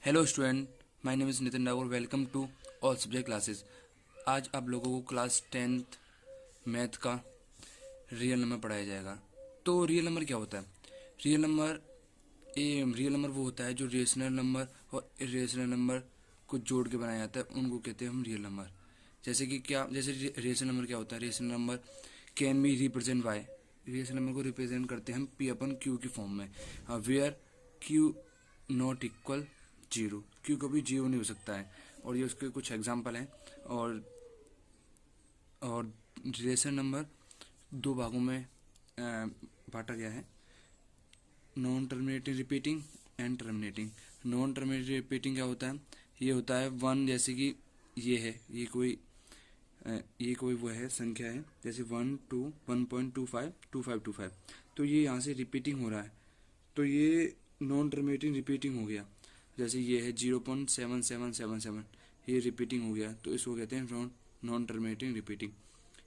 Hello student, my name is Nitin Rahul. Welcome to all subject classes. आज आप लोगों को क्लास 10th मैथ का रियल नंबर पढ़ाया जाएगा। तो रियल नंबर क्या होता है? रियल नंबर वो होता है जो रेशनल नंबर और इरेशनल नंबर को जोड़ के बनाया जाता है, उनको कहते हैं हम रियल नंबर। जैसे रेशनल नंबर क्या होता है? Rational number can be represent by, rational number को रिप्रेजेंट करते हैं हम पी अपन क्यू की फॉर्म में, where Q not equal zero. Q कभी जीरो नहीं हो सकता है। और ये उसके कुछ एग्जांपल हैं। और रेशनल नंबर दो भागों में बांटा गया है, non terminating repeating and terminating. Non terminating repeating क्या होता है? ये होता है वन, जैसे कि ये है, ये कोई वो है संख्या है, जैसे 1 2 1.25 2525, तो ये यहाँ से रिपीटिंग हो रहा है, तो ये नॉन टर्मिनेटिंग रिपीटिंग हो गया। जैसे ये है 0.7777, ये रिपीटिंग हो गया, तो इसको कहते हैं नॉन टर्मिनेटिंग रिपीटिंग।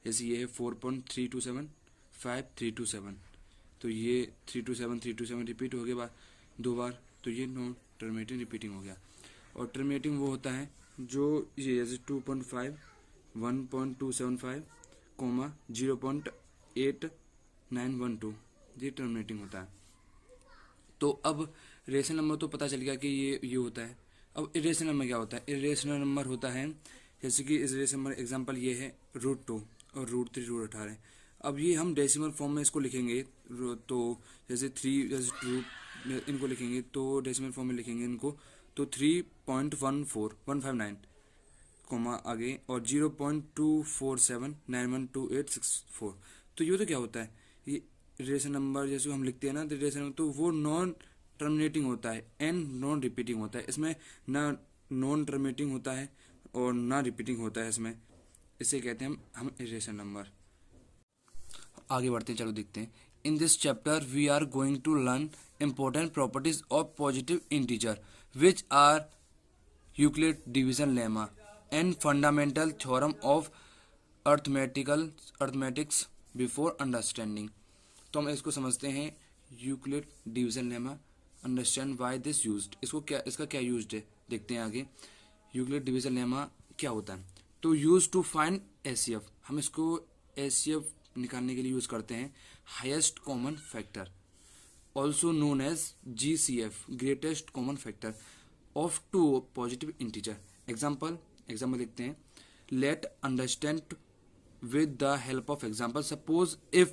जैसे ये है 4.327 5327, तो ये 327 रिपीट हो गया दो बार, तो ये नॉन टर्मिनेटिंग रिपीटिंग हो गया। और टर्मिनेटिंग वो होता है जो ये जैसे 2.5 1.275 0.8912, ये टर्मिनेटिंग होता है। तो अब रेशनल नंबर तो पता चल गया कि ये होता है। अब इरेशनल नंबर क्या होता है? इरेशनल नंबर होता है, जैसे कि इरेशनल नंबर एग्जांपल ये है √2 और √3 √18। अब ये हम डेसिमल फॉर्म में इसको लिखेंगे, तो जैसे 3 जैसे 2 इनको लिखेंगे, तो डेसिमल फॉर्म में लिखेंगे इनको, तो 3.14159 कोमा आगे और 0.247912864। तो ये तो क्या होता है? ये रेशनल नंबर जैसे हम लिखते हैं ना, तो रेशनल नंबर तो वो नॉन टर्मिनेटिंग होता है एंड नॉन रिपीटिंग होता है। इसमें ना नॉन टर्मिनेटिंग होता है और ना रिपीटिंग होता है इसमें। इसे कहते हैं हम इरेशनल नंबर। आगे बढ़ते हैं, चलो देखते हैं। In this chapter we are going to learn important properties of positive integer which are Euclid division lemma and fundamental theorem of arithmetics before understanding। तो हम इसको समझते हैं, Euclid division lemma, understand why this used. इसका क्या used है देखते हैं आगे। यूक्लिड डिवीजन लेमा क्या होता है? तो यूज टू फाइंड एचसीएफ, हम इसको एचसीएफ निकालने के लिए यूज करते हैं, highest common factor, also known as GCF, greatest common factor of two positive integer। Example लिखते हैं, let understand with the help of example। suppose if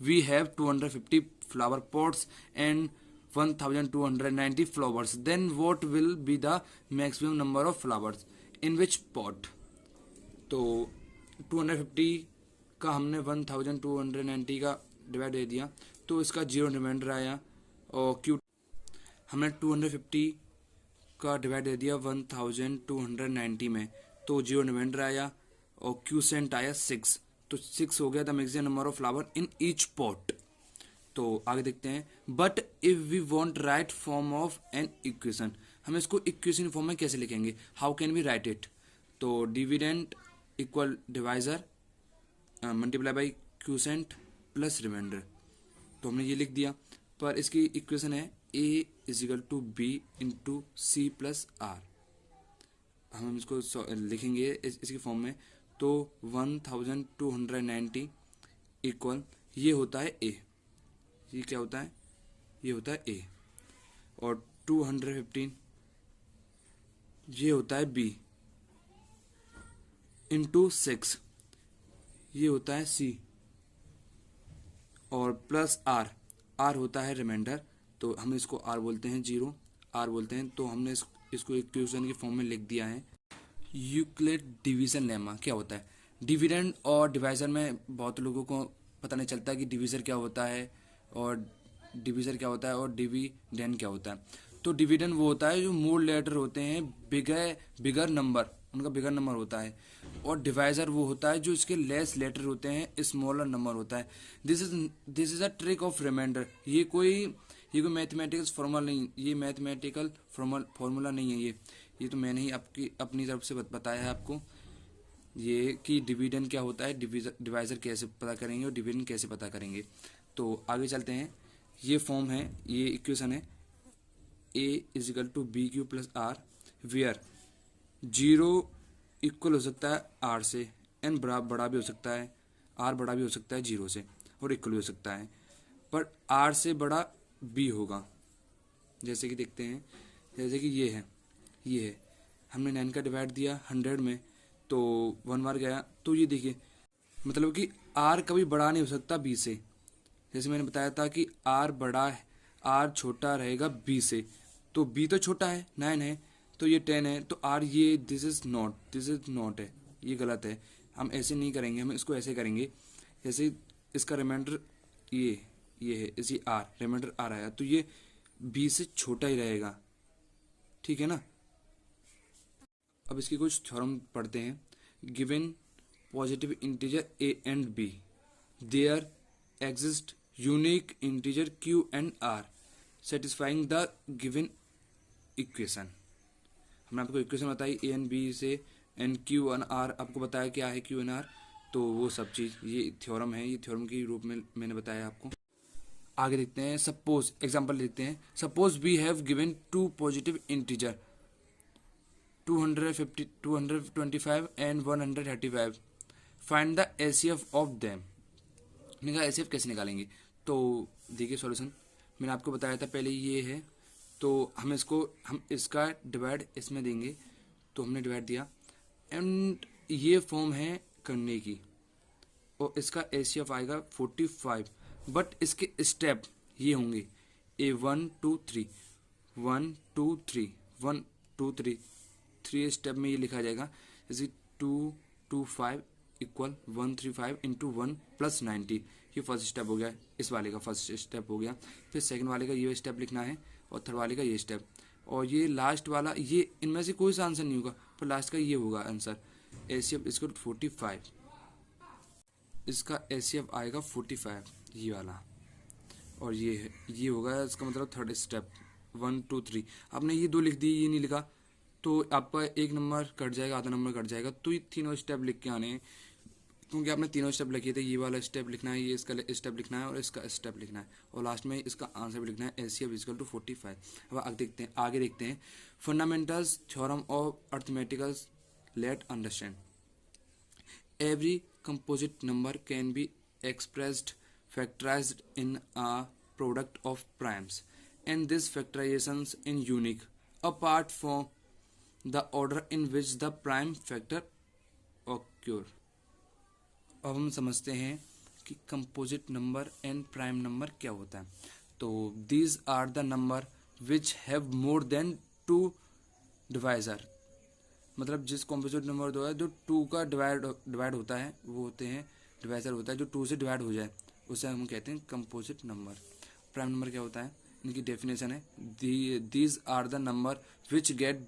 we have 250 flower pots and 1290 flowers, then what will be the maximum number of flowers in which pot। तो 250 का हमने 1290 का divide दे दिया, तो इसका zero reminder आया। और क्यू हमने 250 का डिवाइड दे दिया 1290 में, तो जीरो रिमाइंडर आया। और क्यू सेंट आया 6, तो 6 हो गया the maximum number of flower in each pot. तो आगे देखते हैं, but if we want write form of an equation, हम इसको इक्वेशन फॉर्म में कैसे लिखेंगे? How can we write it? तो dividend equal divisor multiply by quotient plus remainder, तो हमने ये लिख दिया। पर इसकी इक्वेशन है a is equal to B into C plus R. हम इसको लिखेंगे इसकी फॉर्म में, तो 1290 इक्वल ये होता है a, ये क्या होता है? ये होता है a। और 215 ये होता है b इंटू 6, ये होता है c, और प्लस आर, आर होता है रिमाइंडर, तो हम इसको आर बोलते हैं, जीरो आर बोलते हैं। तो हमने इसको इक्वेशन की फॉर्म में लिख दिया है। यूक्लिड डिवीजन लेमा क्या होता है? डिविडेंड और डिवाइजर में बहुत लोगों को पता नहीं चलता कि डिवीजर क्या होता है और डिवीजर क्या होता है और डिविडेंड क्या होता है। तो डिविडेंड वो होता है जो मोर लेटर होते हैं, बिगर नंबर, उनका बिगर नंबर होता है। और डिवाइजर वो होता है जो इसके लेस लेटर होते हैं, स्मॉलर नंबर होता है। This is a trick of remainder. ये कोई मैथमेटिकल फॉर्मूला नहीं, ये मैथमेटिकल फॉर्मूला नहीं है। ये तो मैंने ही अपनी तरफ से बताया है आपको, ये कि डिविडेंड क्या होता है, डिवाइजर कैसे पता करेंगे और डिविडेंड कैसे पता करेंगे। तो आगे चलते हैं, ये फॉर्म है, ये इक्वेशन है a is equal to B Q plus R, where 0 equal हो सकता है r से, n बड़ा भी हो सकता है, r बड़ा भी हो सकता है 0 से और इक्वल भी हो सकता है, पर r से बड़ा b होगा। जैसे कि देखते हैं, जैसे कि ये है हमने 9 का डिवाइड दिया 100 में तो 1 बार गया, तो ये देखिए मतलब कि r कभी बड़ा नहीं हो सकता b से। जैसे मैंने बताया था कि r बड़ा है, r छोटा रहेगा b से, तो b तो छोटा है 9 है, तो ये 10 है, तो r ये दिस इज नॉट है, ये गलत है। हम ऐसे नहीं करेंगे, हम इसको ऐसे करेंगे, जैसे इसका रिमाइंडर ये है, इसी r रिमाइंडर r आया, तो ये b से छोटा ही रहेगा, ठीक है ना। अब इसकी कुछ थ्योरम पढ़ते हैं। Given positive integer a and b, there exist unique integer q and r satisfying the given equation. हमने आपको इक्वेशन बताई a एंड b से, एंड q एंड r आपको बताया क्या है q एंड r, तो वो सब चीज़ ये थ्योरम है, ये थ्योरम के रूप में मैंने बताया आपको। आगे देखते हैं, सपोज एग्जांपल देखते हैं। Suppose we have given two positive integer 250, 225 and 135, find the HCF of them. मैंने कहा एचसीएफ कैसे निकालेंगे, तो देखिए सॉल्यूशन मैंने आपको बताया था पहले, ये है, तो हम इसका डिवाइड इसमें देंगे, तो हमने डिवाइड दिया एंड ये फॉर्म है करने की, और इसका एचसीएफ आएगा 45, बट इसके स्टेप ये होंगे ए 1 2 3 1 2 3 1 2 3 3 स्टेप में ये लिखा जाएगा, जैसे 2 2 5 इक्वल 135 इंटू 1 प्लस 90, ये फर्स्ट स्टेप हो गया, इस वाले का फर्स्ट स्टेप हो गया। फिर सेकंड वाले का ये स्टेप लिखना है, और थर्ड वाले का ये स्टेप, और ये लास्ट वाला, ये इनमें से कोई सा आंसर नहीं होगा, पर लास्ट का ये होगा आंसर। एचसीएफ इसको 45, इसका एचसीएफ आएगा 45 ये वाला, और ये होगा इसका मतलब थर्ड स्टेप 1 2 3। आपने ये दो लिख दिए, ये नहीं लिखा, तो आपका एक नंबर कट जाएगा, आधा नंबर कट जाएगा, तो ये तीनों स्टेप लिख के आने हैं, क्योंकि आपने तीनों स्टेप लिखे थे। ये वाला स्टेप लिखना है, ये इसका स्टेप लिखना है, और इसका स्टेप लिखना है, और लास्ट में इसका आंसर भी लिखना है, एचसीएफ इक्वल टू 45। अब आगे देखते हैं fundamentals theorem of arithmetical. Let understand every composite number can be expressed factorized in a product of primes, and these factorizations in unique apart from the order in which the prime factor occur। अब हम समझते हैं कि composite number and prime number क्या होता है। तो these are the number which have more than 2 divisor, मतलब जिस कॉम्पोजिट नंबर दो है जो 2 का डिवाइड होता है, वो होते हैं डिवाइजर होता है, जो 2 से डिवाइड हो जाए उसे हम कहते हैं कंपोजिट नंबर। प्राइम नंबर क्या होता है, इनकी डेफिनेशन है these are the number which get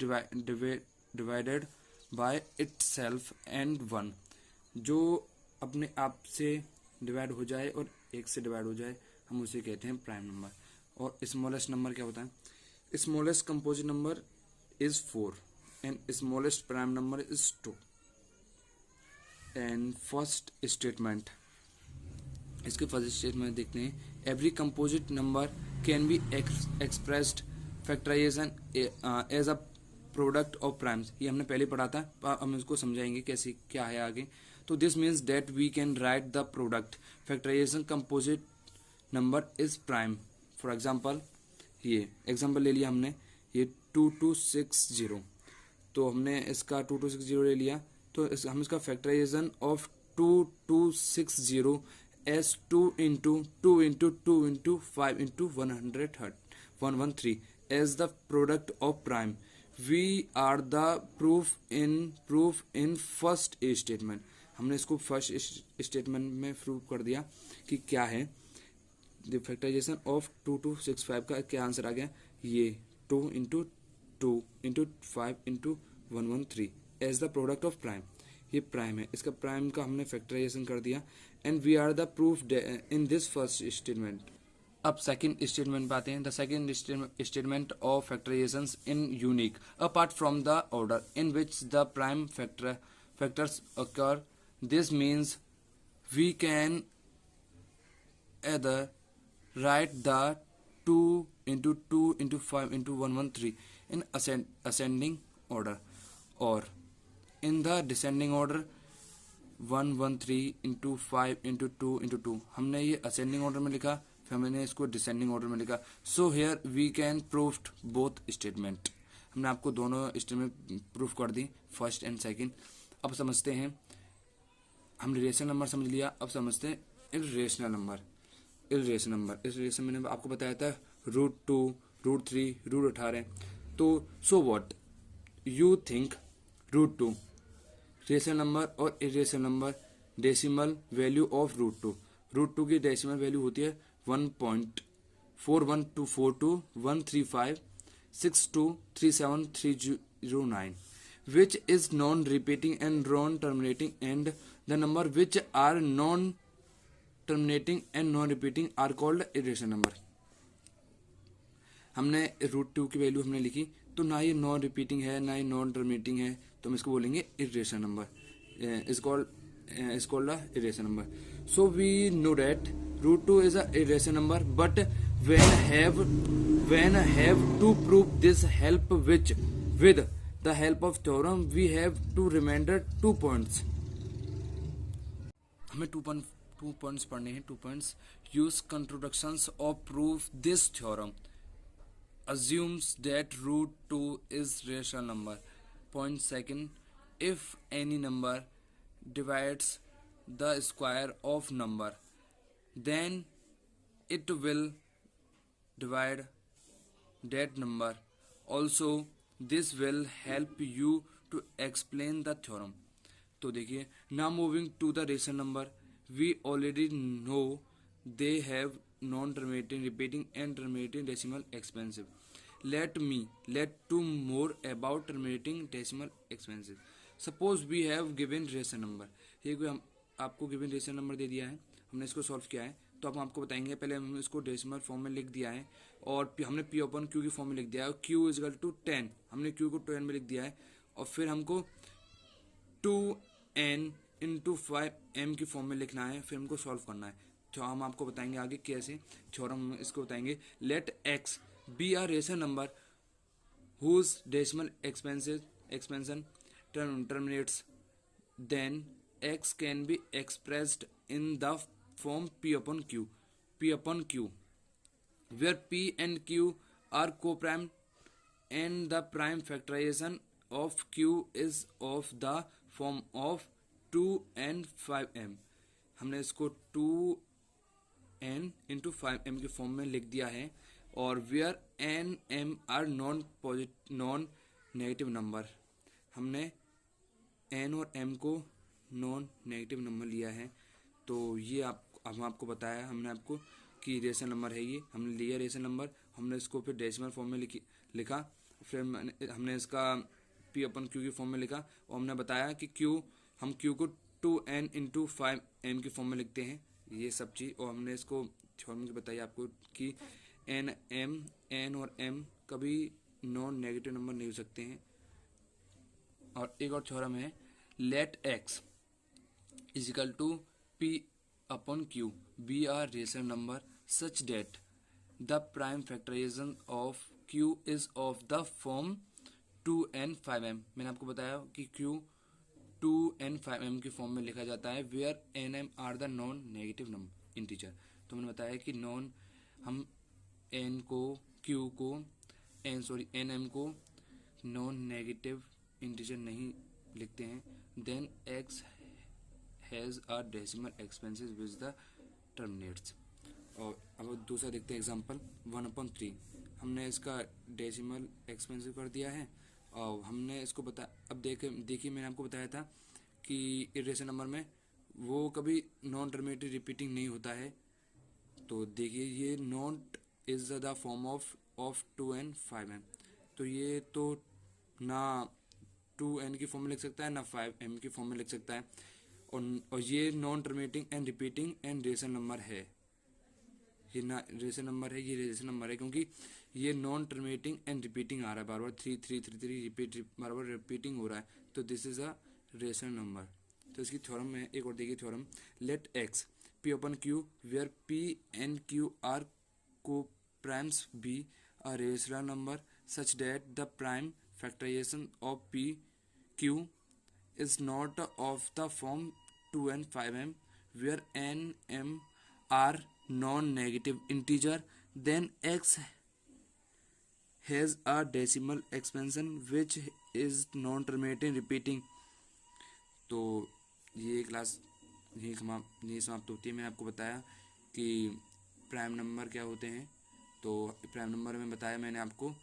divided by itself and 1, जो अपने आप से डिवाइड हो जाए और 1 से डिवाइड हो जाए, हम उसे कहते हैं प्राइम नंबर। और स्मॉलेस्ट नंबर क्या होता है, smallest composite number is 4 and smallest prime number is 2। and first statement, इसके फर्स्ट स्टेटमेंट देखते हैं। Every composite number can be expressed factorisation as a product of primes, ये हमने पहले पढ़ा था, हम इसको समझाएंगे कैसे क्या है आगे। तो this means that we can write the product factorisation composite number is prime. For example, ये एग्जाम्पल ले लिया हमने, ये 2260, तो हमने इसका 2260 ले लिया, तो हम इसका factorisation of 2260 as 2 into 2 into 2 into 5 into 113 as the product of prime. We are the proof in first statement, हमने इसको फर्स्ट स्टेटमेंट में प्रूव कर दिया कि क्या है। द फैक्टराइजेशन ऑफ 2265 का क्या आंसर आ गया, ये 2 into 2 into 5 into 113 as the product of prime, ये प्राइम है, इसका प्राइम का हमने फैक्टराइजेशन कर दिया, and we are the proof in this first statement. अब सेकंड स्टेटमेंट पे आते हैं। The second statement of factorisations in unique apart from the order in which the prime factors occur। This means we can either write the 2 into 5 into 113 in ascending order, or in the descending order 113 into 5 into 2 into 2. हमने ये ascending order में लिखा, फिर हमने इसको descending order में लिखा. So here we can prove both statement. हमने आपको दोनों स्टेटमेंट प्रूफ कर दी, फर्स्ट एंड सेकंड. अब समझते हैं, हमने रेशनल नंबर समझ लिया, अब समझते हैं इरेशनल नंबर. इरेशनल मैंने आपको बताया था √2, √3, √18. तो so what you think √2 rational number और irrational number decimal value of √2. √2 की डेसिमल वैल्यू होती है 1.4124213537309, which is non-repeating and non-terminating, and the number which are non-terminating and non-repeating are called irrational number. हमने √2 की वैल्यू हमने लिखी, तो ना ये नॉन रिपीटिंग है ना ये नॉन टर्मिनेटिंग है, तो हम इसको बोलेंगे irrational number. Is called irrational number. So we know that √2 is a irrational number, but when have to prove this help with the help of theorem we have to remember 2 points. हमें 2 points पढ़ने हैं. 2 points. Use contradictions of proof this theorem assumes that √2 is rational number. Point second, if any number divides the square of number, then it will divide that number. Also, this will help you to explain the theorem. तो देखिए, now moving to the rational number, we already know they have non-terminating, repeating and terminating decimal expansive. Let two more about terminating decimal expansive. Suppose we have given rational number. ये कोई हम आपको given rational number दे दिया है, हमने इसको solve किया है, तो अब हम आपको बताएंगे. पहले हमने इसको डेसिमल फॉर्म में लिख दिया है और हमने P upon Q की फॉर्म में लिख दिया है. Q इज इक्वल टू 10, हमने Q को 10 में लिख दिया है, और फिर हमको 2n इंटू 5m की फॉर्म में लिखना है, फिर हमको सॉल्व करना है. तो हम आपको बताएंगे आगे कैसे थ्योरम इसको बताएंगे. Let x be are rational number whose decimal expansion terminates, then x can be expressed in the form P upon Q, where P and Q are co-prime and the prime factorization of Q is of the form of 2n 5m. हमने इसको 2n into 5m की form में लिख दिया है, और where n m are non negative number. हमने n और m को नॉन नेगेटिव नंबर लिया है. तो ये हम आपको बताया हमने आपको कि रेशनल नंबर है ये, हमने लिया रेशनल नंबर, हमने इसको फिर डेसिमल फॉर्म में लिखा, फिर हमने इसका P अपन Q की फॉर्म में लिखा, और हमने बताया कि हम Q को 2n इंटू 5m की फॉर्म में लिखते हैं, ये सब चीज़. और हमने इसको थ्योरम की बताई आपको कि n और m कभी नॉन नेगेटिव नंबर नहीं हो सकते हैं. और एक और थ्योरम है, late x is equal to P upon Q be a rational number such that the prime factorization of Q is of the form 2n 5m. मैंने आपको बताया कि Q 2n 5m की फॉर्म में लिखा जाता है, where nm are the non negative number integer. तो मैंने बताया कि हम n को Q को nm को नॉन नेगेटिव इंटीजर नहीं लिखते हैं. Then x has a decimal expensive which the terminates. और अब दूसरा देखते हैं एग्जांपल 1/3. हमने इसका डेसिमल एक्सपेंसिव कर दिया है, और हमने इसको अब देखिए मैंने आपको बताया था कि इरेशनल नंबर में वो कभी नॉन टर्मिनेटिव रिपीटिंग नहीं होता है. तो देखिए ये not is the form of 2n 5m. तो ये तो ना 2n की फॉर्म में लिख सकता है ना 5m की फॉर्म में लिख सकता है, और ये non terminating and repeating and rational number है. ये ना रेशनल नंबर है, ये रेशनल नंबर है, क्योंकि ये नॉन टर्मिनेटिंग एंड रिपीटिंग आ रहा है, बार बार 3 3 3 3 रिपीट बार बार रिपीटिंग हो रहा है, तो this is a rational number. तो इसकी थ्योरम में एक और देखिए theorem, let x P upon Q where P and Q are primes be a rational number such that the prime factorization of p q is not of the form 2n 5m where n m are non-negative integer, then x has a decimal expansion which is non-terminating repeating. तो ये class यही समाप्त होती है. मैंने आपको बताया कि प्राइम नंबर क्या होते हैं. तो प्राइम नंबर में बताया मैंने आपको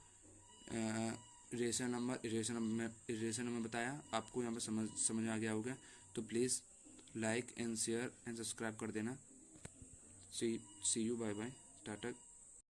रेशनल नंबर बताया. आपको यहाँ पर समझ आ गया होगा. तो please like and share and subscribe कर देना. सी यू, बाय बाय, टाटा.